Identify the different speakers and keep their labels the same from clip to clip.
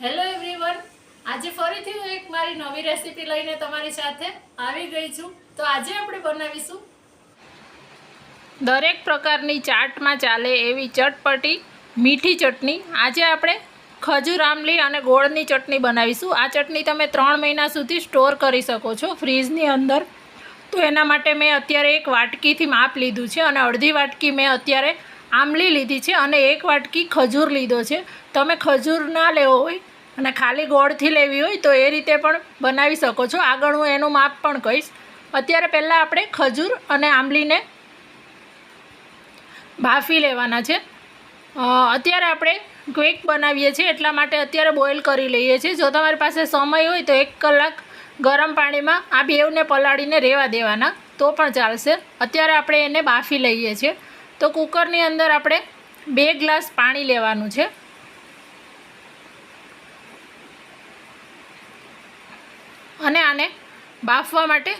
Speaker 1: Hello everyone, આજે ફરીથી હું એક મારી નવી રેસીપી લઈને તમારી સાથે આવી ગઈ છું. તો આજે આપણે બનાવીશું દરેક પ્રકારની ચાટમાં ચાલે એવી ચટપટી મીઠી ચટણી. આજે આપણે ખજૂર, આમલી અને ગોળની ચટણી બનાવીશું. આ ચટણી તમે 3 મહિના સુધી સ્ટોર કરી શકો છો ફ્રીજની અંદર. તો એના માટે મેં અત્યારે એક વાટકીથી માપ લીધું છે અને અડધી વાટકી મેં અત્યારે આમલી લીધી છે અને 1 વાટકી ખજૂર લીધો છે. તમે ખજૂર ના લેવો હોય અને ખાલી ગોળથી લેવી હોય તો એ રીતે પણ બનાવી શકો છો. આગળ હું એનું માપ પણ કહીશ. અત્યારે પહેલાં આપણે ખજૂર અને આમલીને બાફી લેવાના છે. અત્યારે આપણે ક્વિક બનાવીએ છીએ એટલા માટે અત્યારે બોઇલ કરી લઈએ છીએ. જો તમારી પાસે સમય હોય તો 1 કલાક ગરમ પાણીમાં આ બેવને પલાળીને રહેવા દેવાના તો પણ ચાલશે. અત્યારે આપણે એને બાફી લઈએ છીએ. તો કુકરની અંદર આપણે 2 ગ્લાસ પાણી લેવાનું છે અને આને બાફવા માટે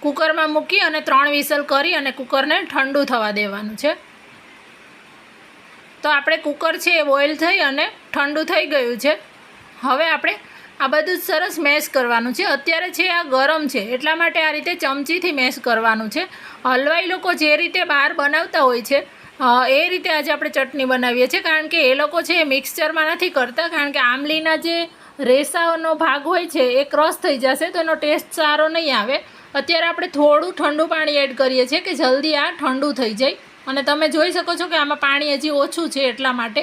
Speaker 1: કુકરમાં મૂકી અને 3 વિસલ કરી અને કુકરને ઠંડુ થવા દેવાનું છે. તો આપણે કુકર છે એ બોઇલ થઈ અને ઠંડુ થઈ ગયું છે. હવે આપણે આ બધું જ સરસ મેશ કરવાનું છે. અત્યારે છે આ ગરમ છે એટલા માટે આ રીતે ચમચીથી મેશ કરવાનું છે. હલવાઈ લોકો જે રીતે બહાર બનાવતા હોય છે એ રીતે આજે આપણે ચટણી બનાવીએ છીએ. કારણ કે એ લોકો છે એ મિક્સચરમાં નથી કરતા, કારણ કે આમલીના જે રેસાનો ભાગ હોય છે એ ક્રશ થઈ જશે તો એનો ટેસ્ટ સારો નહીં આવે. અત્યારે આપણે થોડું ઠંડુ પાણી એડ કરીએ છીએ કે જલ્દી આ ઠંડુ થઈ જાય. અને તમે જોઈ શકો છો કે આમાં પાણી હજી ઓછું છે એટલા માટે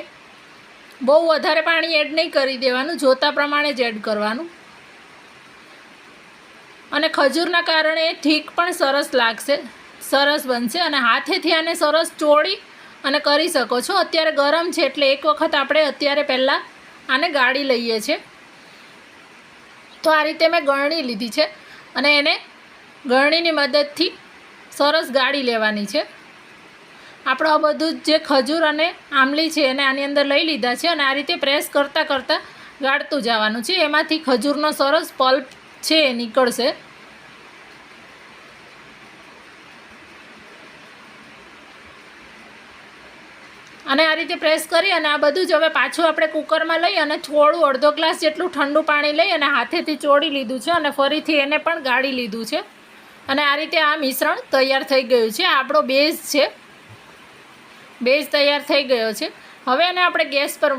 Speaker 1: બહુ વધારે પાણી એડ નહીં કરી દેવાનું, જોતા પ્રમાણે જ એડ કરવાનું. અને ખજૂરના કારણે થીક પણ સરસ લાગશે, સરસ બનશે અને હાથેથી આને સરસ ચોળી અને કરી શકો છો. અત્યારે ગરમ છે એટલે એક વખત આપણે અત્યારે પહેલાં આને ગાળી લઈએ છીએ. તો આ રીતે મેં ગળણી લીધી છે અને એને ગળણીની મદદથી સરસ ગાળી લેવાની છે. આપણે આ બધું જે ખજૂર અને આમલી છે એને આની અંદર લઈ લીધા છે અને આ રીતે પ્રેસ કરતાં કરતાં ગાળતું જવાનું છે. એમાંથી ખજૂરનો સરસ પલ્પ છે એ નીકળશે. અને આ રીતે પ્રેસ કરી અને આ બધું જ હવે પાછું આપણે કુકરમાં લઈ અને થોડું અડધો ગ્લાસ જેટલું ઠંડુ પાણી લઈ અને હાથેથી ચોળી લીધું છે અને ફરીથી એને પણ ગાળી લીધું છે. અને આ રીતે આ મિશ્રણ તૈયાર થઈ ગયું છે. આપણો બેઝ છે, બેઝ તૈયાર થઈ ગયો છે. હવે એને આપણે ગેસ પર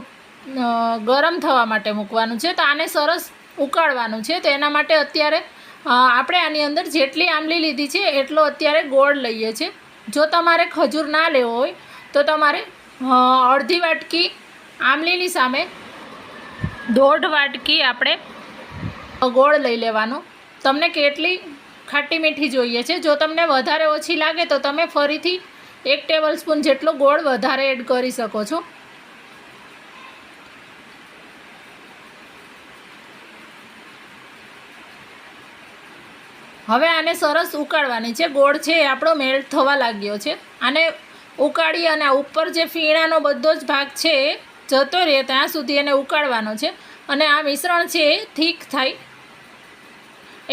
Speaker 1: ગરમ થવા માટે મૂકવાનું છે. તો આને સરસ ઉકાળવાનું છે. તો એના માટે અત્યારે આપણે આની અંદર જેટલી આમલી લીધી છે એટલો અત્યારે ગોળ લઈએ છીએ. જો તમારે ખજૂર ના લેવો હોય તો તમારે અડધી વાટકી આમલીની સામે 1.5 વાટકી આપણે ગોળ લઈ લેવાનો. તમને કેટલી ખાટી મીઠી જોઈએ છે, જો તમને વધારે ઓછી લાગે તો તમે ફરીથી 1 ટેબલ સ્પૂન જેટલો ગોળ વધારે એડ કરી શકો છો. હવે આને સરસ ઉકાળવાની છે. ગોળ છે એ આપણો મેલ્ટ થવા લાગ્યો છે. આને ઉકાળી અને ઉપર જે ફીણાનો બધો જ ભાગ છે એ જતો રહે ત્યાં સુધી એને ઉકાળવાનો છે. અને આ મિશ્રણ છે એ થીક થાય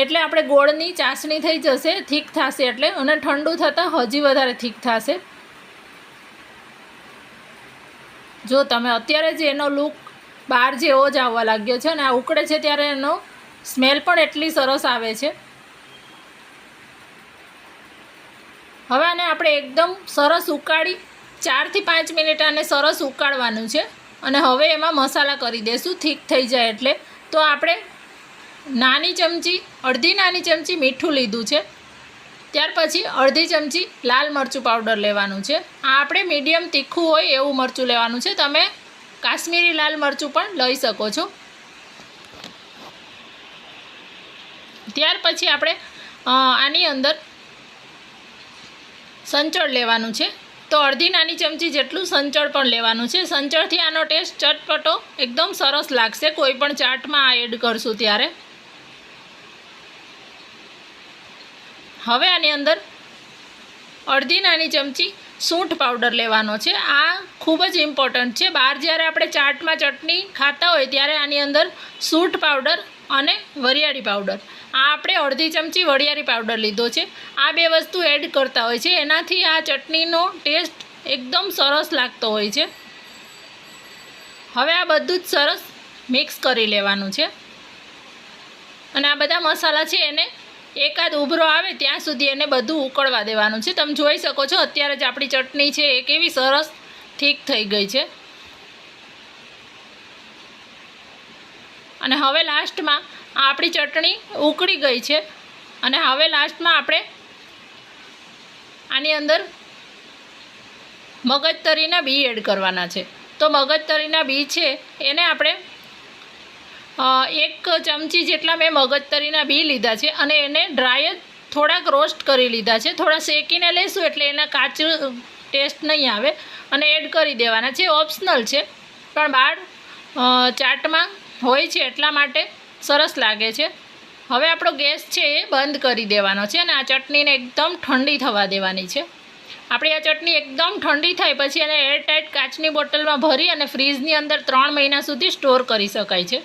Speaker 1: એટલે આપણે ગોળની ચાસણી થઈ જશે, થીક થશે એટલે. અને ઠંડુ થતાં હજી વધારે થીક થશે. જો તમે અત્યારે જ એનો લુક બહાર જેવો જ આવવા લાગ્યો છે અને આ ઉકળે છે ત્યારે એનો સ્મેલ પણ એટલી સરસ આવે છે. હવે આને આપણે એકદમ સરસ ઉકાળી 4 થી 5 મિનિટ આને સરસ ઉકાળવાનું છે. અને હવે એમાં મસાલા કરી દઈશું થીક થઈ જાય એટલે. તો આપણે અડધી નાની ચમચી મીઠું લીધું છે. ત્યાર પછી અડધી ચમચી લાલ મરચું પાવડર લેવાનું છે. આ આપણે મીડિયમ તીખું હોય એવું મરચું લેવાનું છે. તમે કાશ્મીરી લાલ મરચું પણ લઈ શકો છો. ત્યાર પછી આપણે આની અંદર સંચળ લેવાનું છે. તો અડધી નાની ચમચી જેટલું સંચળ પણ લેવાનું છે. સંચળથી આનો ટેસ્ટ ચટપટો એકદમ સરસ લાગશે કોઈ પણ ચાટમાં આ એડ કરશું ત્યારે. હવે આની અંદર અડધી નાની ચમચી સૂંઠ પાવડર લેવાનો છે. આ ખૂબ જ ઇમ્પોર્ટન્ટ છે. બહાર જ્યારે આપણે ચાટમાં ચટણી ખાતા હોય ત્યારે આની અંદર સૂંઠ પાવડર અને વરિયાળી પાવડર, આ આપણે અડધી ચમચી વરિયાળી પાવડર લીધો છે. આ 2 વસ્તુ એડ કરતા હોય છે. એનાથી આ ચટણીનો ટેસ્ટ એકદમ સરસ લાગતો હોય છે. હવે આ બધું જ સરસ મિક્સ કરી લેવાનું છે. અને આ બધા મસાલા છે એને એકાદ ઉભરો આવે ત્યાં સુધી એને બધું ઉકળવા દેવાનું છે. તમે જોઈ શકો છો અત્યારે જ આપણી ચટણી છે એ કેવી સરસ ઠીક થઈ ગઈ છે. અને હવે લાસ્ટમાં આપણી ચટણી ઉકળી ગઈ છે. અને હવે લાસ્ટમાં આપણે આની અંદર મગજતરીના બી એડ કરવાના છે. તો મગજતરીના બી છે એને આપણે 1 ચમચી જેટલા મેં મગજતરીના બી લીધા છે અને એને ડ્રાય જ થોડાક રોસ્ટ કરી લીધા છે. થોડા શેકીને લેશું એટલે એના કાચું ટેસ્ટ નહીં આવે અને એડ કરી દેવાના છે. ઓપ્શનલ છે પણ બહાર ચાટમાં હોય છે એટલા માટે સરસ લાગે છે. હવે આપણો ગેસ છે એ બંધ કરી દેવાનો છે અને આ ચટણીને એકદમ ઠંડી થવા દેવાની છે. આપણી આ ચટણી એકદમ ઠંડી થાય પછી એને એરટાઇટ કાચની બોટલમાં ભરી અને ફ્રીજની અંદર 3 મહિના સુધી સ્ટોર કરી શકાય છે.